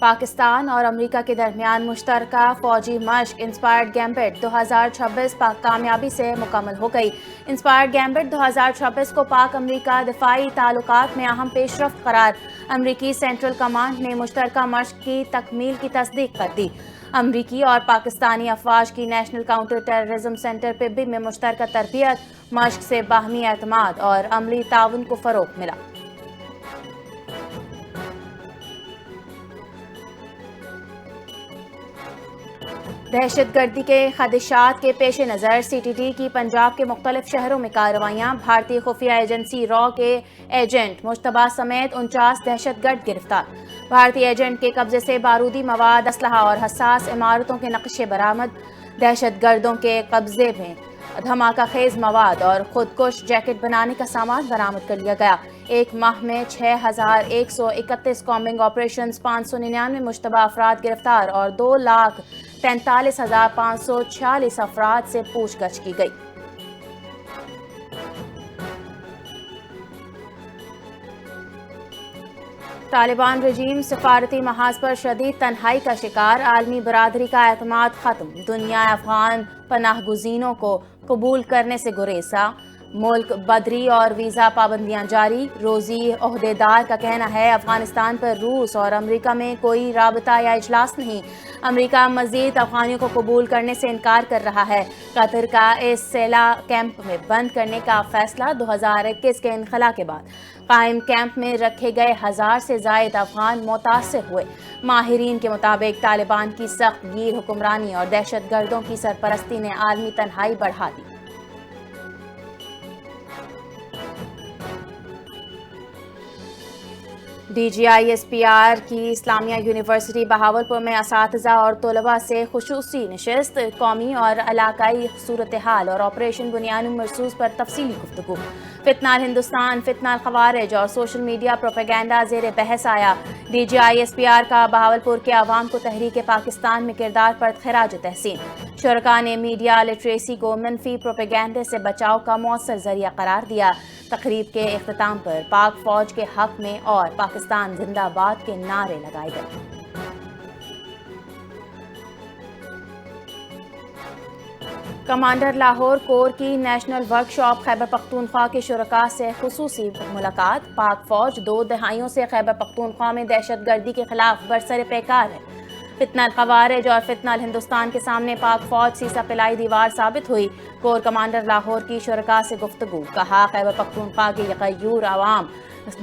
پاکستان اور امریکہ کے درمیان مشترکہ فوجی مشق انسپائرڈ گیمبٹ 2026 پاک کامیابی سے مکمل ہو گئی۔ انسپائرڈ گیمبٹ 2026 کو پاک امریکہ دفاعی تعلقات میں اہم پیش رفت قرار۔ امریکی سینٹرل کمانڈ نے مشترکہ مشق کی تکمیل کی تصدیق کر دی۔ امریکی اور پاکستانی افواج کی national counter terrorism centre Pabbi میں مشترکہ تربیت مشق سے باہمی اعتماد اور عملی تعاون کو فروغ ملا۔ دہشت گردی کے خدشات کے پیش نظر سی ٹی ٹی کی پنجاب کے مختلف شہروں میں کارروائیاں۔ بھارتی خفیہ ایجنسی را کے ایجنٹ مشتبہ سمیت 49 دہشت گرد گرفتار۔ بھارتی ایجنٹ کے قبضے سے بارودی مواد، اسلحہ اور حساس عمارتوں کے نقشے برآمد۔ دہشت گردوں کے قبضے میں دھماکہ خیز مواد اور خودکش جیکٹ بنانے کا سامان برآمد کر لیا گیا۔ ایک ماہ میں 6131 کامبنگ آپریشنز، 599 مشتبہ افراد گرفتار اور 2,43,546 افراد سے پوچھ گچھ کی گئی۔ طالبان رجیم سفارتی محاذ پر شدید تنہائی کا شکار، عالمی برادری کا اعتماد ختم، دنیا افغان پناہ گزینوں کو قبول کرنے سے گریزاں، ملک بدری اور ویزا پابندیاں جاری۔ روزی عہدیدار کا کہنا ہے افغانستان پر روس اور امریکہ میں کوئی رابطہ یا اجلاس نہیں۔ امریکہ مزید افغانیوں کو قبول کرنے سے انکار کر رہا ہے۔ قطر کا اس سیلا کیمپ میں بند کرنے کا فیصلہ 2021 کے انخلا کے بعد قائم کیمپ میں رکھے گئے 1000 سے زائد افغان متاثر ہوئے۔ ماہرین کے مطابق طالبان کی سخت گیر حکمرانی اور دہشت گردوں کی سرپرستی نے عالمی تنہائی بڑھا دی۔ D G I S P R کی اسلامیہ یونیورسٹی بہاولپور میں اساتذہ اور طلباء سے خصوصی نشست، قومی اور علاقائی صورتحال اور آپریشن بنیاد مرصوص پر تفصیلی گفتگو۔ فتنہ الہندوستان، فتنہ الخوارج اور سوشل میڈیا پروپیگنڈا زیر بحث آیا۔ D G I S P R کا بہاولپور کے عوام کو تحریک پاکستان میں کردار پر خراج تحسین۔ شرکاء نے میڈیا لٹریسی کو منفی پروپیگنڈے سے بچاؤ کا مؤثر ذریعہ قرار دیا۔ تقریب کے اختتام پر پاک فوج کے حق میں اور پاکستان زندہ باد کے نعرے لگائے گئے۔ کمانڈر لاہور کور کی نیشنل ورکشاپ، خیبر پختونخوا کے شرکاء سے خصوصی ملاقات۔ پاک فوج 2 دہائیوں سے خیبر پختونخوا میں دہشت گردی کے خلاف برسر پیکار ہے۔ فتنہ الخوارج اور فتنہ الہندوستان کے سامنے پاک فوج سیسا پلائی دیوار ثابت ہوئی۔ کور کمانڈر لاہور کی شرکاء سے گفتگو، کہا خیبر پختونخوا کے غیور عوام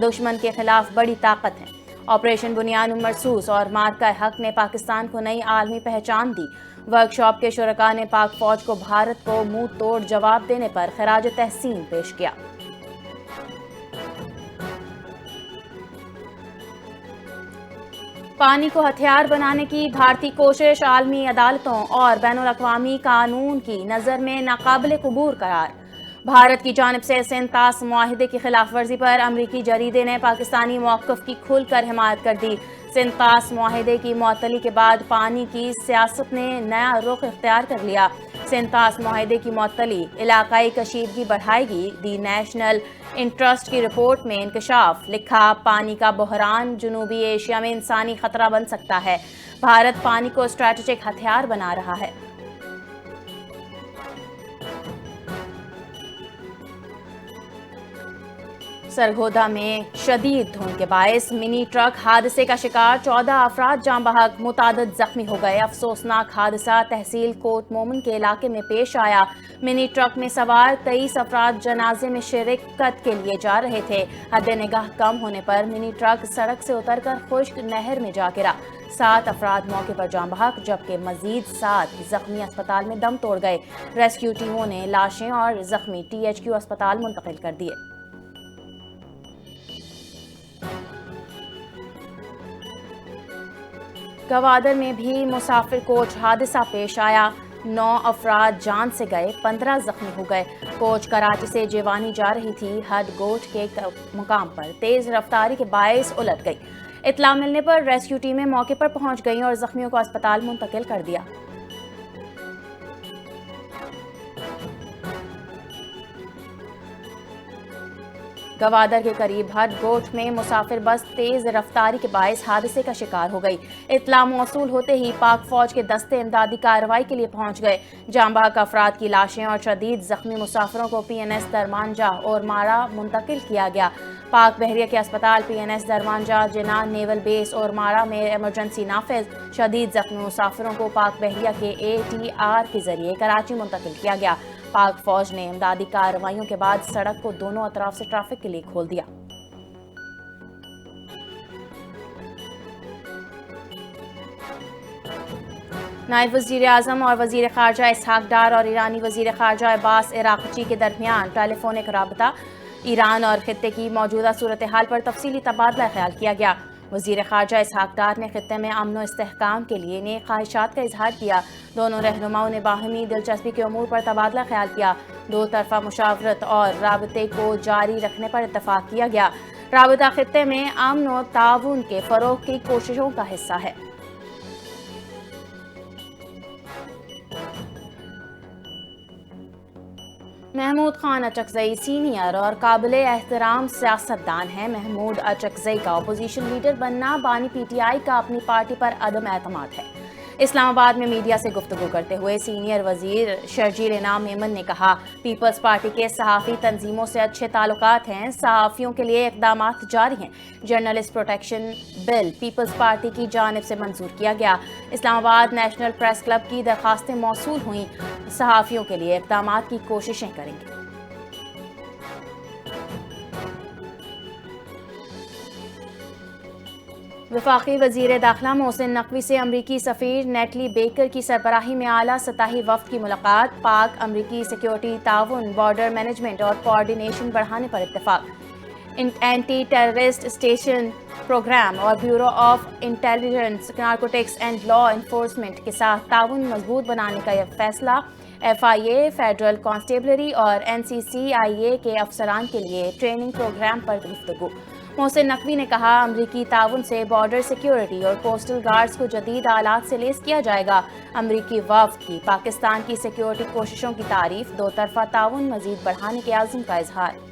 دشمن کے خلاف بڑی طاقت ہیں۔ آپریشن بنیاد مرصوص اور مارکہ حق نے پاکستان کو نئی عالمی پہچان دی۔ ورکشاپ کے شرکاء نے پاک فوج کو بھارت کو منہ توڑ جواب دینے پر خراج تحسین پیش کیا۔ پانی کو ہتھیار بنانے کی بھارتی کوشش عالمی عدالتوں اور بین الاقوامی قانون کی نظر میں ناقابل قبول قرار۔ بھارت کی جانب سے سندھ طاس معاہدے کی خلاف ورزی پر امریکی جریدے نے پاکستانی موقف کی کھل کر حمایت کر دی۔ سندھ طاس معاہدے کی معطلی کے بعد پانی کی سیاست نے نیا رخ اختیار کر لیا۔ سندھ طاس معاہدے کی معطلی علاقائی کشیدگی بڑھائے گی، دی نیشنل انٹرسٹ کی رپورٹ میں انکشاف۔ لکھا، پانی کا بحران جنوبی ایشیا میں انسانی خطرہ بن سکتا ہے۔ بھارت پانی کو اسٹریٹجک ہتھیار بنا رہا ہے۔ سرگودا میں شدید دھند کے باعث منی ٹرک حادثے کا شکار، 14 افراد جاں بحق، متعدد زخمی ہو گئے۔ افسوسناک حادثہ تحصیل کوٹ مومن کے علاقے میں پیش آیا۔ منی ٹرک میں سوار 23 افراد جنازے میں شرکت کے لیے جا رہے تھے۔ حد نگاہ کم ہونے پر منی ٹرک سڑک سے اتر کر خشک نہر میں جا گرا۔ 7 افراد موقع پر جاں بحق جبکہ مزید 7 زخمی اسپتال میں دم توڑ گئے۔ ریسکیو ٹیموں نے لاشیں اور زخمی THQ اسپتال منتقل کر دیے۔ گوادر میں بھی مسافر کوچ حادثہ پیش آیا، 9 افراد جان سے گئے، 15 زخمی ہو گئے۔ کوچ کراچی سے جیوانی جا رہی تھی، ہڈ گوٹ کے مقام پر تیز رفتاری کے باعث الٹ گئی۔ اطلاع ملنے پر ریسکیو ٹیمیں موقع پر پہنچ گئیں اور زخمیوں کو اسپتال منتقل کر دیا۔ گوادر کے قریب ہر گوٹ میں مسافر بس تیز رفتاری کے باعث حادثے کا شکار ہو گئی۔ اطلاع موصول ہوتے ہی پاک فوج کے دستے امدادی کارروائی کے لیے پہنچ گئے۔ جاں بحق افراد کی لاشیں اور شدید زخمی مسافروں کو PNS درمانجہ اور مارا منتقل کیا گیا۔ پاک بحریہ کے اسپتال PNS درمانجہ، جنان نیول بیس اور مارا میں ایمرجنسی نافذ۔ شدید زخمی مسافروں کو پاک بحریہ کے ATR کے ذریعے کراچی منتقل کیا گیا۔ پاک فوج نے امدادی کارروائیوں کے بعد سڑک کو دونوں اطراف سے ٹریفک کے لیے کھول دیا۔ نائب وزیر اعظم اور وزیر خارجہ اسحاق ڈار اور ایرانی وزیر خارجہ عباس عراقچی کے درمیان ٹیلی فونک رابطہ، ایران اور خطے کی موجودہ صورتحال پر تفصیلی تبادلہ خیال کیا گیا۔ وزیر خارجہ اسحاق ڈار نے خطے میں امن و استحکام کے لیے نیک خواہشات کا اظہار کیا۔ دونوں رہنماؤں نے باہمی دلچسپی کے امور پر تبادلہ خیال کیا۔ دو طرفہ مشاورت اور رابطے کو جاری رکھنے پر اتفاق کیا گیا۔ رابطہ خطے میں امن و تعاون کے فروغ کی کوششوں کا حصہ ہے۔ محمود خان اچکزئی سینئر اور قابل احترام سیاستدان ہیں۔ محمود اچکزئی کا اپوزیشن لیڈر بننا بانی PTI کا اپنی پارٹی پر عدم اعتماد ہے۔ اسلام آباد میں میڈیا سے گفتگو کرتے ہوئے سینئر وزیر شرجیل انعام میمن نے کہا، پیپلز پارٹی کے صحافی تنظیموں سے اچھے تعلقات ہیں، صحافیوں کے لیے اقدامات جاری ہیں۔ Journalist protection bill Peoples Party کی جانب سے منظور کیا گیا۔ اسلام آباد نیشنل پریس کلب کی درخواستیں موصول ہوئیں، صحافیوں کے لیے اقدامات کی کوششیں کریں گے۔ وفاقی وزیر داخلہ محسن نقوی سے امریکی سفیر نیٹلی بیکر کی سربراہی میں اعلیٰ سطحی وفد کی ملاقات۔ پاک امریکی سیکیورٹی تعاون، بارڈر مینجمنٹ اور کوارڈینیشن بڑھانے پر اتفاق۔ اینٹی ٹیررسٹ اسٹیشن پروگرام اور bureau of intelligence, narcotics and law enforcement کے ساتھ تعاون مضبوط بنانے کا فیصلہ۔ FIA، فیڈرل کانسٹیبلری اور NCCIA کے افسران کے لیے ٹریننگ پروگرام پر گفتگو۔ محسن نقوی نے کہا، امریکی تعاون سے بارڈر سیکیورٹی اور کوسٹل گارڈز کو جدید آلات سے لیس کیا جائے گا۔ امریکی وفد کی پاکستان کی سیکیورٹی کوششوں کی تعریف، دو طرفہ تعاون مزید بڑھانے کے عزم کا اظہار۔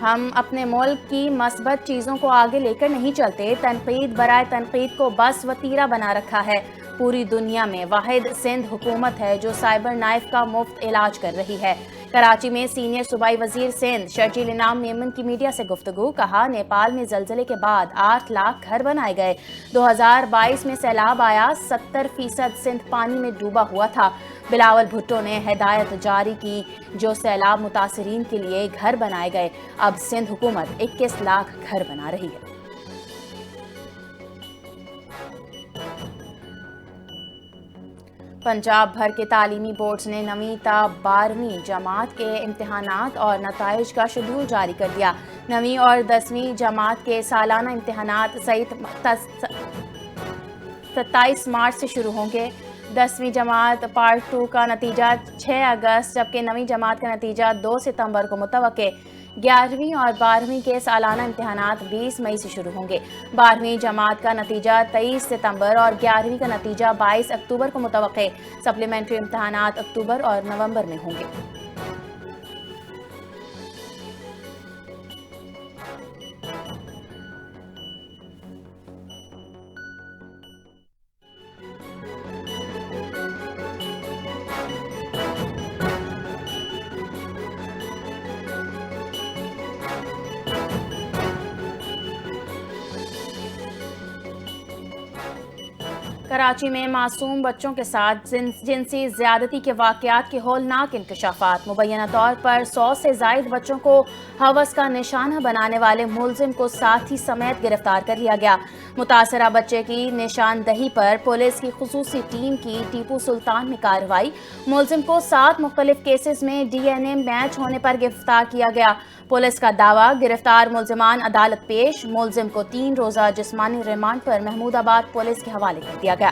ہم اپنے ملک کی مثبت چیزوں کو آگے لے کر نہیں چلتے، تنقید برائے تنقید کو بس وتیرہ بنا رکھا ہے۔ پوری دنیا میں واحد سندھ حکومت ہے جو سائبر نائف کا مفت علاج کر رہی ہے۔ کراچی میں سینئر صوبائی وزیر سندھ شرجیل انعام میمن کی میڈیا سے گفتگو، کہا، نیپال میں زلزلے کے بعد 8 لاکھ گھر بنائے گئے۔ 2022 میں سیلاب آیا، 70% سندھ پانی میں ڈوبا ہوا تھا۔ بلاول بھٹو نے ہدایت جاری کی، جو سیلاب متاثرین کے لیے گھر بنائے گئے۔ اب سندھ حکومت 21 لاکھ گھر بنا رہی ہے۔ پنجاب بھر کے تعلیمی بورڈز نے 9ویں تا 12ویں جماعت کے امتحانات اور نتائج کا شیڈول جاری کر دیا۔ 9ویں اور 10ویں جماعت کے سالانہ امتحانات 27 مارچ سے شروع ہوں گے۔ 10ویں جماعت پارٹ 2 کا نتیجہ 6 اگست، جبکہ 9ویں جماعت کا نتیجہ 2 ستمبر کو متوقع۔ 11ویں اور 12ویں کے سالانہ امتحانات 20 مئی سے شروع ہوں گے۔ 12ویں جماعت کا نتیجہ 23 ستمبر اور 11ویں کا نتیجہ 22 اکتوبر کو متوقع۔ سپلیمنٹری امتحانات اکتوبر اور نومبر میں ہوں گے۔ کراچی میں معصوم بچوں کے ساتھ جنسی زیادتی کے واقعات کے ہولناک انکشافات۔ مبینہ طور پر 100 سے زائد بچوں کو ہوس کا نشانہ بنانے والے ملزم کو ساتھی سمیت گرفتار کر لیا گیا۔ متاثرہ بچے کی نشاندہی پر پولیس کی خصوصی ٹیم کی ٹیپو سلطان میں کارروائی۔ ملزم کو 7 مختلف کیسز میں DNA میچ ہونے پر گرفتار کیا گیا۔ پولیس کا دعویٰ، گرفتار ملزمان عدالت پیش۔ ملزم کو 3 روزہ جسمانی ریمانڈ پر محمود آباد پولیس کے حوالے کر دیا گیا۔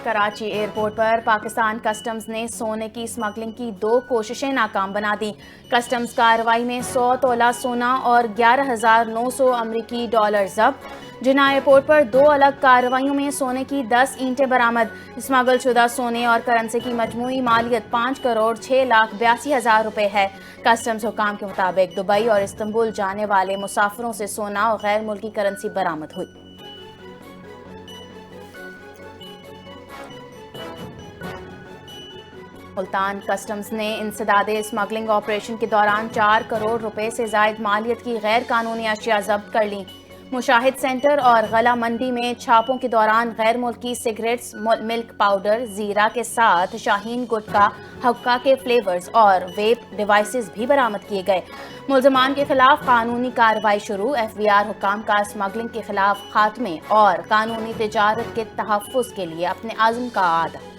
کراچی ایئرپورٹ پر پاکستان کسٹمز نے سونے کی اسمگلنگ کی 2 کوششیں ناکام بنا دی. کسٹمز کارروائی میں 100 تولہ سونا اور 11,900 امریکی ڈالر ضبط. جناح ایئرپورٹ پر 2 الگ کارروائیوں میں سونے کی 10 اینٹیں برآمد. اسمگل شدہ سونے اور کرنسی کی مجموعی مالیت 5,06,82,000 روپے ہے. کسٹمز حکام کے مطابق دبئی اور استنبول جانے والے مسافروں سے سونا اور غیر ملکی کرنسی برآمد ہوئی. ملتان کسٹمز نے انسداد اسمگلنگ آپریشن کے دوران 4 کروڑ روپے سے زائد مالیت کی غیر قانونی اشیاء ضبط کر لیں. مشاہد سینٹر اور غلہ منڈی میں چھاپوں کے دوران غیر ملکی سگریٹس، ملک پاؤڈر، زیرہ کے ساتھ شاہین گٹکا، حقہ کے فلیورز اور ویپ ڈیوائسز بھی برآمد کیے گئے. ملزمان کے خلاف قانونی کارروائی شروع. FBR حکام کا اسمگلنگ کے خلاف خاتمے اور قانونی تجارت کے تحفظ کے لیے اپنے عزم کا اعادہ.